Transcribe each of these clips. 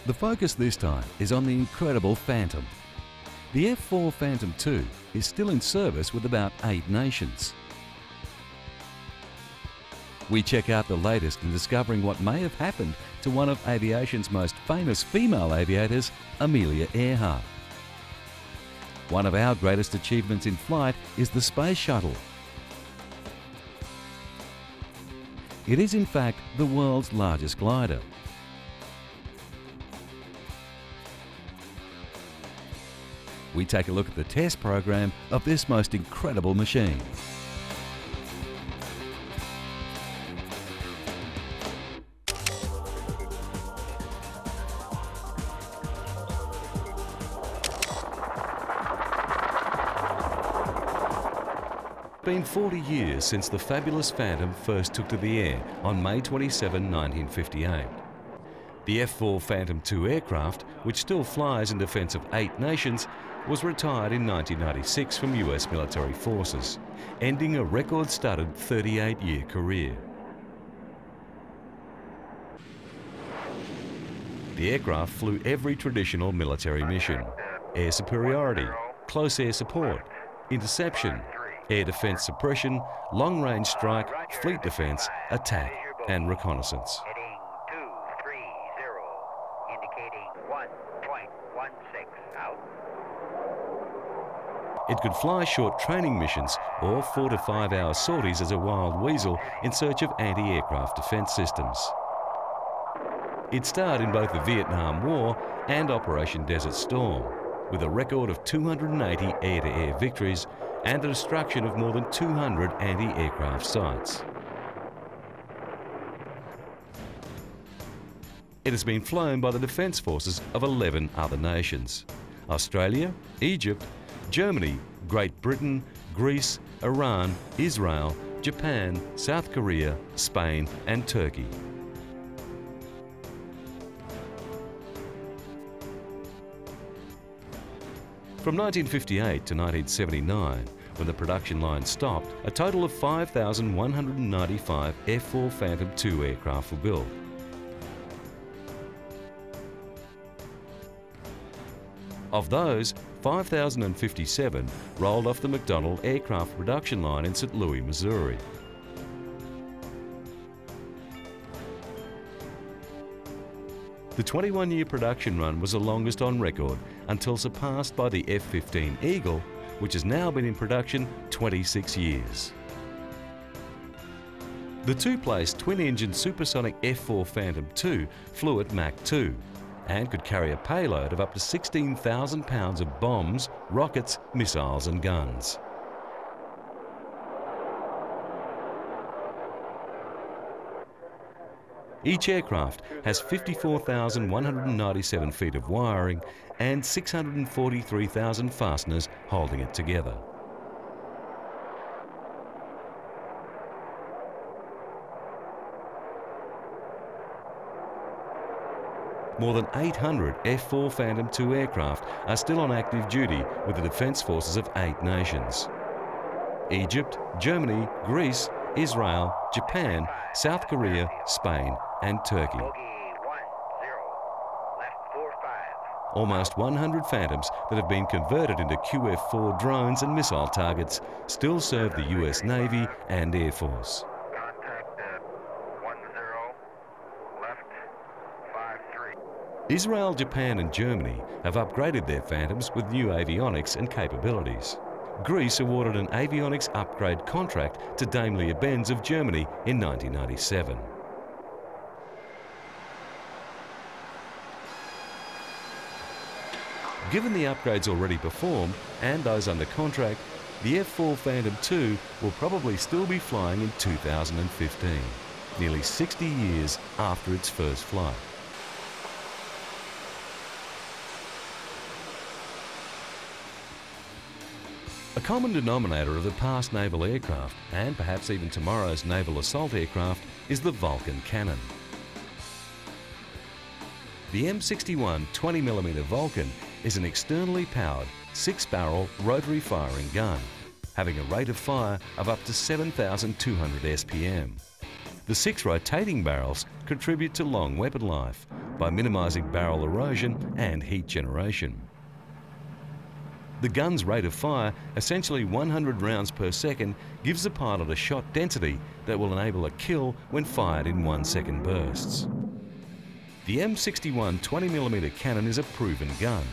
The focus this time is on the incredible Phantom. The F-4 Phantom II is still in service with about 8 nations. We check out the latest in discovering what may have happened to one of aviation's most famous female aviators, Amelia Earhart. One of our greatest achievements in flight is the Space Shuttle. It is in fact the world's largest glider. We take a look at the test program of this most incredible machine. It's been 40 years since the fabulous Phantom first took to the air on May 27, 1958. The F-4 Phantom II aircraft, which still flies in defence of 8 nations, was retired in 1996 from US military forces, ending a record-studded 38-year career. The aircraft flew every traditional military mission: air superiority, close air support, interception, air defence suppression, long-range strike, fleet defence, attack and reconnaissance. Heading 230, indicating 1.16 out. It could fly short training missions or 4 to 5 hour sorties as a wild weasel in search of anti-aircraft defence systems. It starred in both the Vietnam War and Operation Desert Storm, with a record of 280 air-to-air victories and the destruction of more than 200 anti-aircraft sites. It has been flown by the defence forces of 11 other nations: Australia, Egypt, Germany, Great Britain, Greece, Iran, Israel, Japan, South Korea, Spain and Turkey. From 1958 to 1979, when the production line stopped, a total of 5,195 F-4 Phantom II aircraft were built. Of those, 5,057 rolled off the McDonnell aircraft production line in St. Louis, Missouri. The 21-year production run was the longest on record until surpassed by the F-15 Eagle, which has now been in production 26 years. The two-place twin-engine supersonic F-4 Phantom II flew at Mach 2 and could carry a payload of up to 16,000 pounds of bombs, rockets, missiles and guns. Each aircraft has 54,197 feet of wiring and 643,000 fasteners holding it together. More than 800 F-4 Phantom II aircraft are still on active duty with the defence forces of 8 nations: Egypt, Germany, Greece, Israel, Japan, South Korea, Spain and Turkey. Almost 100 Phantoms that have been converted into QF-4 drones and missile targets still serve the US Navy and Air Force. Contact at 10, left 53. Israel, Japan and Germany have upgraded their Phantoms with new avionics and capabilities. Greece awarded an avionics upgrade contract to Daimler-Benz of Germany in 1997. Given the upgrades already performed and those under contract, the F-4 Phantom II will probably still be flying in 2015, nearly 60 years after its first flight. A common denominator of the past naval aircraft, and perhaps even tomorrow's naval assault aircraft, is the Vulcan cannon. The M61 20mm Vulcan is an externally powered 6-barrel rotary firing gun, having a rate of fire of up to 7,200 SPM. The 6 rotating barrels contribute to long weapon life by minimising barrel erosion and heat generation. The gun's rate of fire, essentially 100 rounds per second, gives the pilot a shot density that will enable a kill when fired in 1-second bursts. The M61 20mm cannon is a proven gun,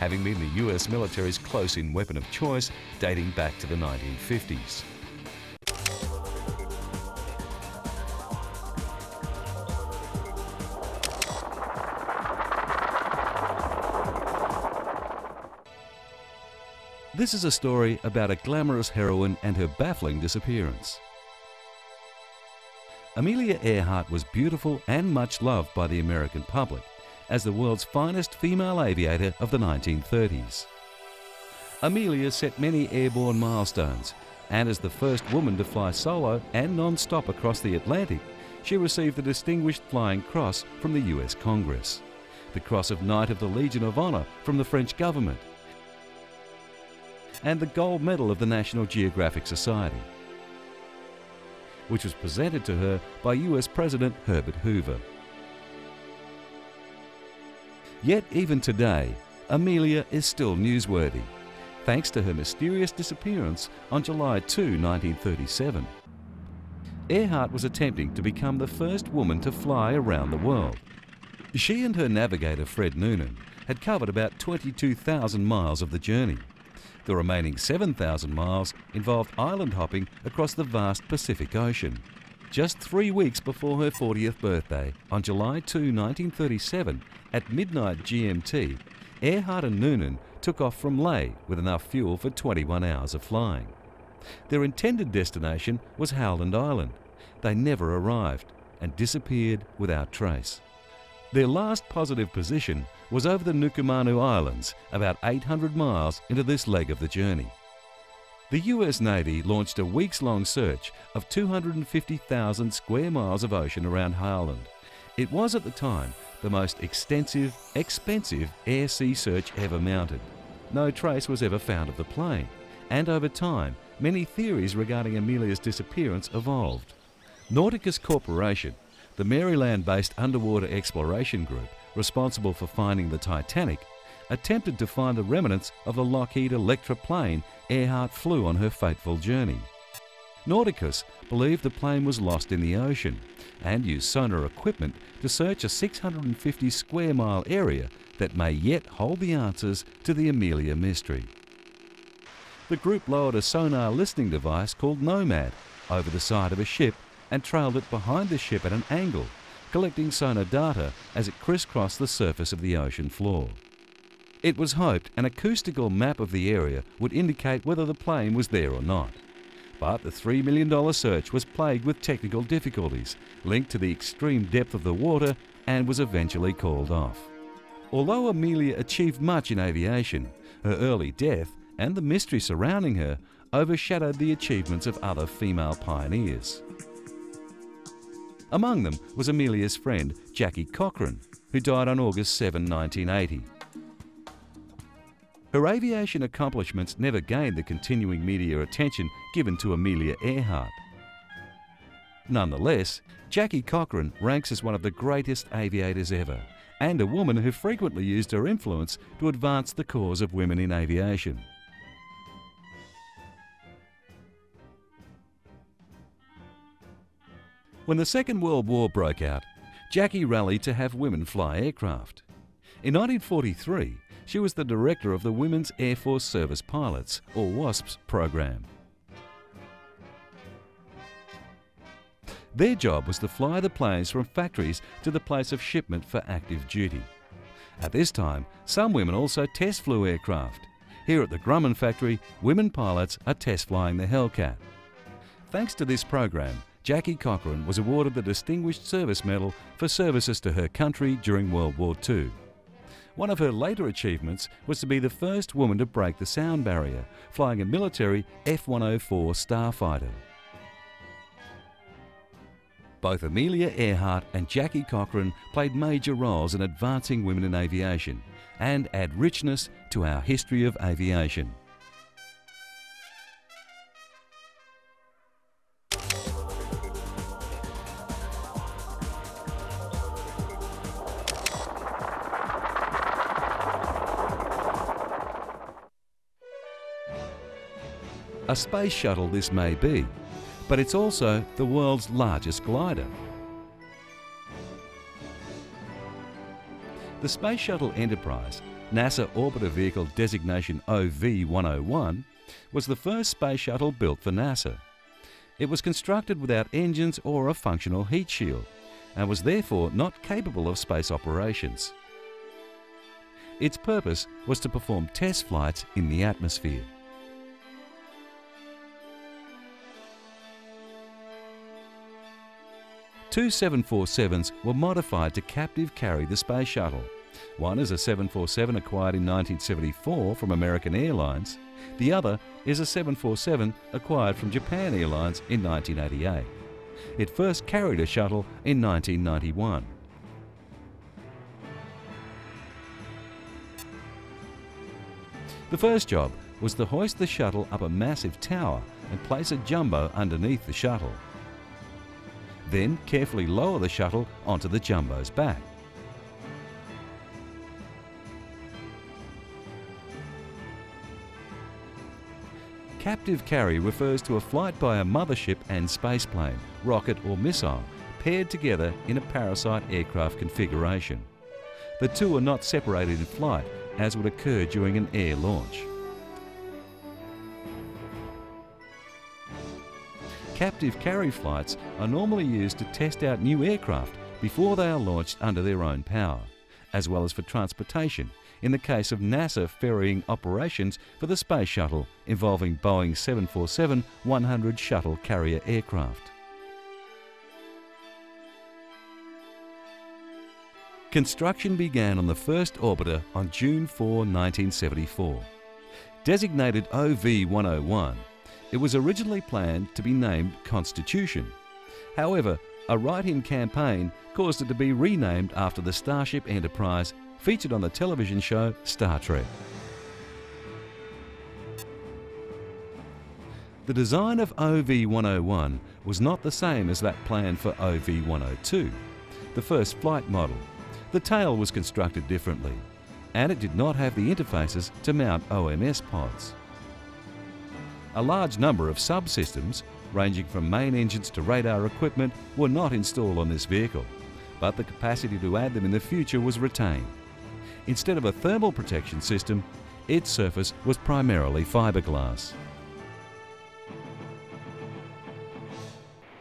having been the US military's close-in weapon of choice dating back to the 1950s. This is a story about a glamorous heroine and her baffling disappearance. Amelia Earhart was beautiful and much loved by the American public as the world's finest female aviator of the 1930s. Amelia set many airborne milestones, and as the first woman to fly solo and non-stop across the Atlantic, she received the Distinguished Flying Cross from the US Congress, the Cross of Knight of the Legion of Honor from the French government, and the Gold Medal of the National Geographic Society, which was presented to her by US President Herbert Hoover. Yet even today, Amelia is still newsworthy, thanks to her mysterious disappearance on July 2, 1937. Earhart was attempting to become the first woman to fly around the world. She and her navigator Fred Noonan had covered about 22,000 miles of the journey. The remaining 7,000 miles involved island hopping across the vast Pacific Ocean. Just 3 weeks before her 40th birthday, on July 2, 1937, at midnight GMT, Earhart and Noonan took off from Lae with enough fuel for 21 hours of flying. Their intended destination was Howland Island. They never arrived and disappeared without trace. Their last positive position was over the Nukumanu Islands, about 800 miles into this leg of the journey. The US Navy launched a weeks-long search of 250,000 square miles of ocean around Howland. It was at the time the most extensive, expensive air-sea search ever mounted. No trace was ever found of the plane, and over time, many theories regarding Amelia's disappearance evolved. Nauticus Corporation, the Maryland-based underwater exploration group responsible for finding the Titanic, attempted to find the remnants of the Lockheed Electra plane Earhart flew on her fateful journey. Nauticus believed the plane was lost in the ocean and used sonar equipment to search a 650 square mile area that may yet hold the answers to the Amelia mystery. The group lowered a sonar listening device called Nomad over the side of a ship and trailed it behind the ship at an angle, collecting sonar data as it crisscrossed the surface of the ocean floor. It was hoped an acoustical map of the area would indicate whether the plane was there or not. But the $3 million search was plagued with technical difficulties linked to the extreme depth of the water and was eventually called off. Although Amelia achieved much in aviation, her early death and the mystery surrounding her overshadowed the achievements of other female pioneers. Among them was Amelia's friend Jackie Cochran, who died on August 7, 1980. Her aviation accomplishments never gained the continuing media attention given to Amelia Earhart. Nonetheless, Jackie Cochran ranks as one of the greatest aviators ever, and a woman who frequently used her influence to advance the cause of women in aviation. When the Second World War broke out, Jackie rallied to have women fly aircraft. In 1943, she was the director of the Women's Air Force Service Pilots, or WASPs, program. Their job was to fly the planes from factories to the place of shipment for active duty. At this time, some women also test flew aircraft. Here at the Grumman factory, women pilots are test flying the Hellcat. Thanks to this program, Jackie Cochran was awarded the Distinguished Service Medal for services to her country during World War II. One of her later achievements was to be the first woman to break the sound barrier, flying a military F-104 Starfighter. Both Amelia Earhart and Jackie Cochran played major roles in advancing women in aviation and add richness to our history of aviation. A space shuttle this may be, but it's also the world's largest glider. The Space Shuttle Enterprise, NASA Orbiter Vehicle Designation OV-101, was the first space shuttle built for NASA. It was constructed without engines or a functional heat shield, and was therefore not capable of space operations. Its purpose was to perform test flights in the atmosphere. Two 747s were modified to captive carry the space shuttle. One is a 747 acquired in 1974 from American Airlines. The other is a 747 acquired from Japan Airlines in 1988. It first carried a shuttle in 1991. The first job was to hoist the shuttle up a massive tower and place a jumbo underneath the shuttle. Then carefully lower the shuttle onto the jumbo's back. Captive carry refers to a flight by a mothership and spaceplane, rocket or missile paired together in a parasite aircraft configuration. The two are not separated in flight as would occur during an air launch. Captive carry flights are normally used to test out new aircraft before they are launched under their own power, as well as for transportation in the case of NASA ferrying operations for the Space Shuttle involving Boeing 747-100 shuttle carrier aircraft. Construction began on the first orbiter on June 4, 1974. Designated OV-101, it was originally planned to be named Constitution. However, a write-in campaign caused it to be renamed after the Starship Enterprise featured on the television show Star Trek. The design of OV-101 was not the same as that planned for OV-102, the first flight model. The tail was constructed differently, and it did not have the interfaces to mount OMS pods. A large number of subsystems, ranging from main engines to radar equipment, were not installed on this vehicle, but the capacity to add them in the future was retained. Instead of a thermal protection system, its surface was primarily fiberglass.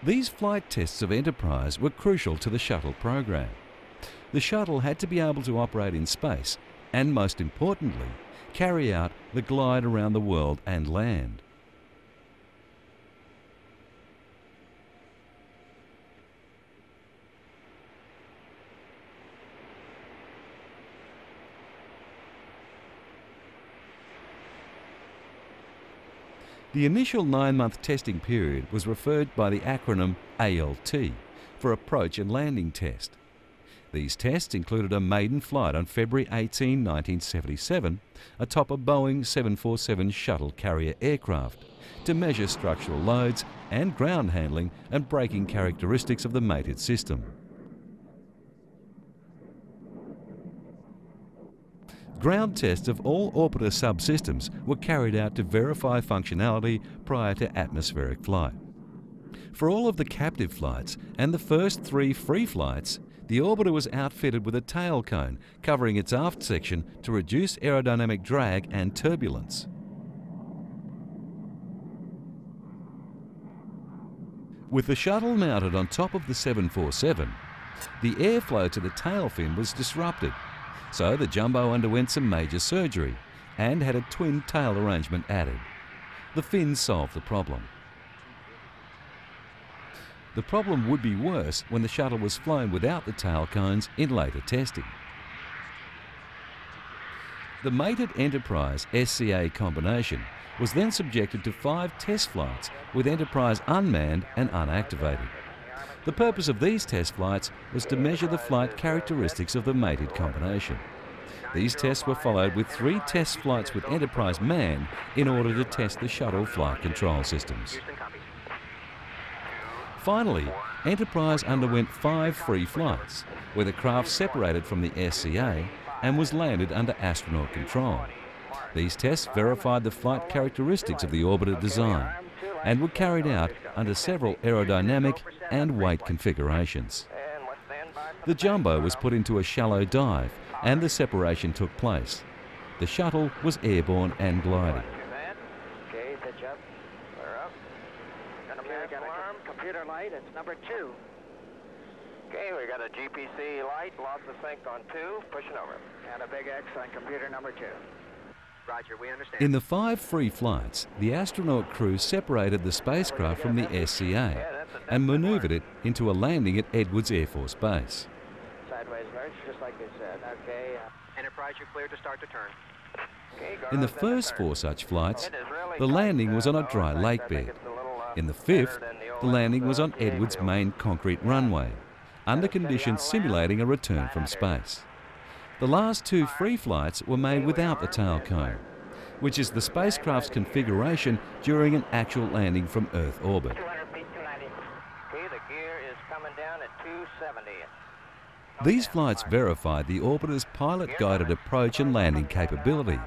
These flight tests of Enterprise were crucial to the shuttle program. The shuttle had to be able to operate in space and, most importantly, carry out the glide around the world and land. The initial 9-month testing period was referred by the acronym ALT for Approach and Landing Test. These tests included a maiden flight on February 18, 1977, atop a Boeing 747 shuttle carrier aircraft to measure structural loads and ground handling and braking characteristics of the mated system. Ground tests of all orbiter subsystems were carried out to verify functionality prior to atmospheric flight. For all of the captive flights and the first 3 free flights, the orbiter was outfitted with a tail cone covering its aft section to reduce aerodynamic drag and turbulence. With the shuttle mounted on top of the 747, the airflow to the tail fin was disrupted, so the jumbo underwent some major surgery and had a twin tail arrangement added. The fins solved the problem. The problem would be worse when the shuttle was flown without the tail cones in later testing. The mated Enterprise SCA combination was then subjected to 5 test flights with Enterprise unmanned and unactivated. The purpose of these test flights was to measure the flight characteristics of the mated combination. These tests were followed with 3 test flights with Enterprise manned in order to test the shuttle flight control systems. Finally, Enterprise underwent 5 free flights, where the craft separated from the SCA and was landed under astronaut control. These tests verified the flight characteristics of the orbiter design and were carried out under several aerodynamic and weight configurations. The Jumbo was put into a shallow dive and the separation took place. The shuttle was airborne and gliding. Okay, pitch up. We're up. Alarm. Computer light, it's number 2. Okay, we got a GPC light, lost the sync on 2, pushing over. And a big X on computer number 2. Roger, we understand. In the 5 free flights, the astronaut crew separated the spacecraft from the SCA and manoeuvred it into a landing at Edwards Air Force Base. Sideways lurch, just like they said. Okay. Enterprise, you're clear to start to turn. Okay, In the first 4 such flights, the landing was on a dry lake bed. In the 5th, the landing was on Edwards' main concrete runway, under conditions simulating a return from space. The last 2 free flights were made without the tail cone, which is the spacecraft's configuration during an actual landing from Earth orbit. 200 feet, 290. Okay, the gear is coming down at 270. These flights verified the orbiter's pilot-guided approach and landing capability,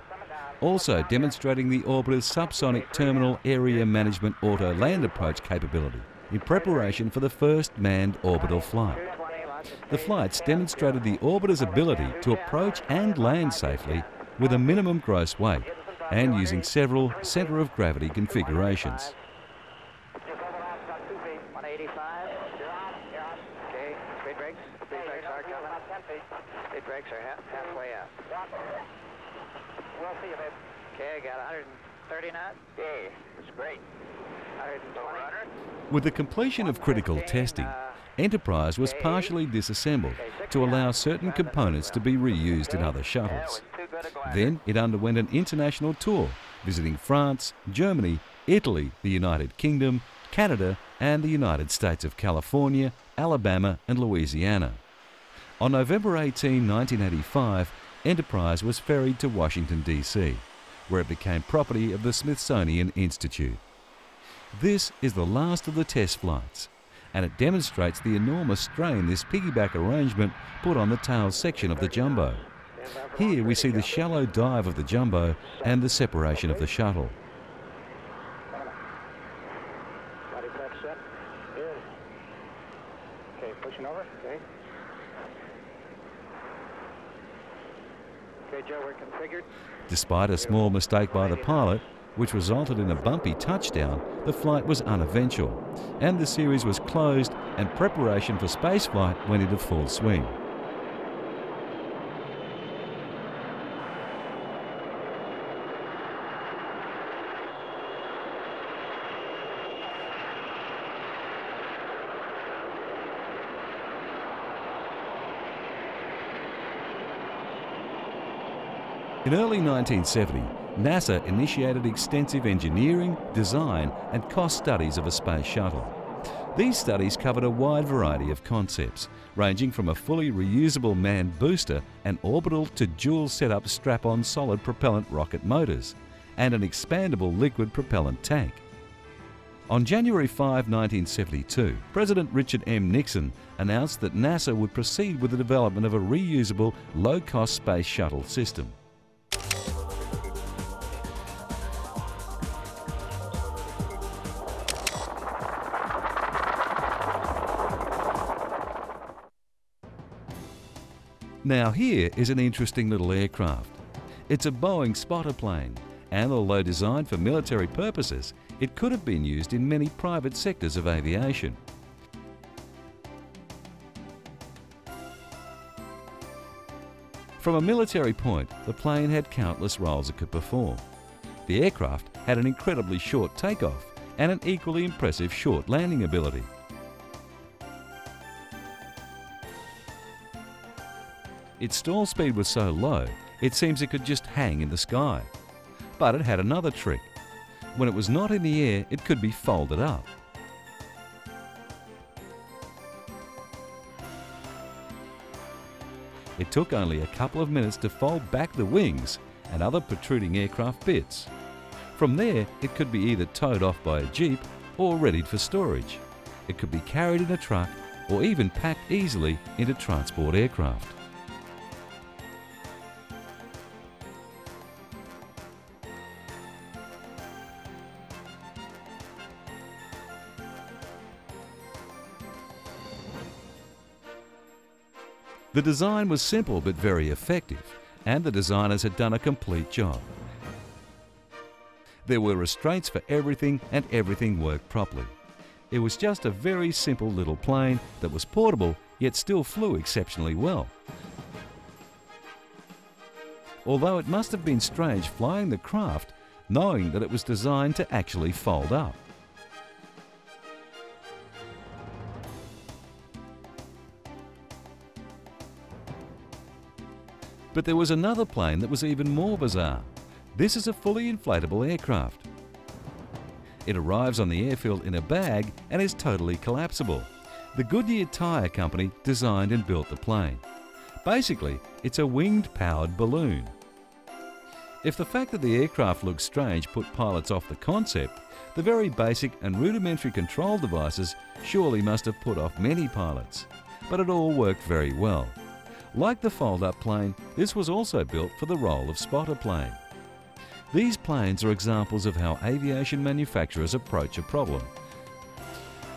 also demonstrating the orbiter's subsonic terminal area management auto-land approach capability in preparation for the first manned orbital flight. The flights demonstrated the orbiter's ability to approach and land safely with a minimum gross weight and using several centre of gravity configurations. 185. Okay, speed brakes. Speed brakes are coming. Speed brakes are halfway up. We'll see you, babe. Okay, I got 130 knots. Okay, that's great. 120. With the completion of critical testing, Enterprise was partially disassembled to allow certain components to be reused in other shuttles. Then it underwent an international tour, visiting France, Germany, Italy, the United Kingdom, Canada, and the United States of California, Alabama, and Louisiana. On November 18, 1985, Enterprise was ferried to Washington, D.C., where it became property of the Smithsonian Institute. This is the last of the test flights, and it demonstrates the enormous strain this piggyback arrangement put on the tail section of the Jumbo. Here we see the shallow dive of the Jumbo and the separation of the shuttle. Body prep set. Good. Okay, pushing over. Okay. Okay, Joe, we're configured. Despite a small mistake by the pilot, which resulted in a bumpy touchdown, the flight was uneventful, and the series was closed and preparation for spaceflight went into full swing. In early 1970, NASA initiated extensive engineering, design, and cost studies of a space shuttle. These studies covered a wide variety of concepts, ranging from a fully reusable manned booster and orbital to dual setup strap-on solid propellant rocket motors, and an expandable liquid propellant tank. On January 5, 1972, President Richard M. Nixon announced that NASA would proceed with the development of a reusable, low-cost space shuttle system. Now here is an interesting little aircraft. It's a Boeing spotter plane, and although designed for military purposes, it could have been used in many private sectors of aviation. From a military point, the plane had countless roles it could perform. The aircraft had an incredibly short takeoff and an equally impressive short landing ability. Its stall speed was so low, it seems it could just hang in the sky. But it had another trick. When it was not in the air, it could be folded up. It took only a couple of minutes to fold back the wings and other protruding aircraft bits. From there, it could be either towed off by a jeep or readied for storage. It could be carried in a truck or even packed easily into transport aircraft. The design was simple but very effective, and the designers had done a complete job. There were restraints for everything, and everything worked properly. It was just a very simple little plane that was portable yet still flew exceptionally well. Although it must have been strange flying the craft knowing that it was designed to actually fold up. But there was another plane that was even more bizarre. This is a fully inflatable aircraft. It arrives on the airfield in a bag and is totally collapsible. The Goodyear Tire Company designed and built the plane. Basically, it's a winged powered balloon. If the fact that the aircraft looks strange put pilots off the concept, the very basic and rudimentary control devices surely must have put off many pilots. But it all worked very well. Like the fold-up plane, this was also built for the role of spotter plane. These planes are examples of how aviation manufacturers approach a problem.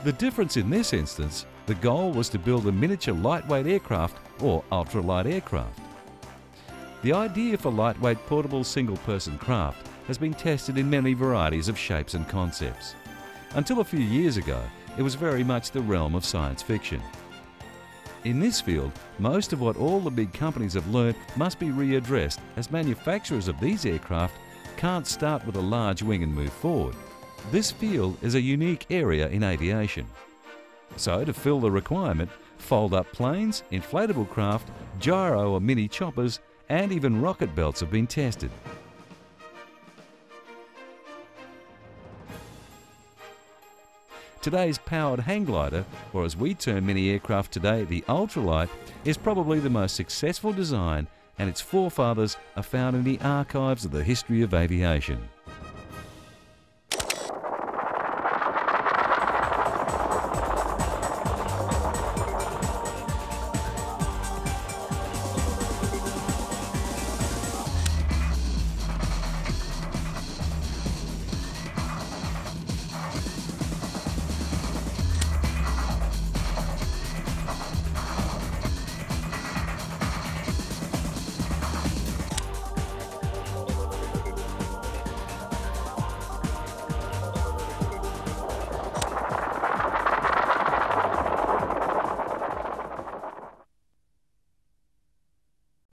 The difference in this instance, the goal was to build a miniature lightweight aircraft or ultralight aircraft. The idea for lightweight portable single-person craft has been tested in many varieties of shapes and concepts. Until a few years ago, it was very much the realm of science fiction. In this field, most of what all the big companies have learned must be readdressed, as manufacturers of these aircraft can't start with a large wing and move forward. This field is a unique area in aviation. So, to fill the requirement, fold-up planes, inflatable craft, gyro or mini choppers, and even rocket belts have been tested. Today's powered hang glider, or as we term many aircraft today, the ultralight, is probably the most successful design, and its forefathers are found in the archives of the history of aviation.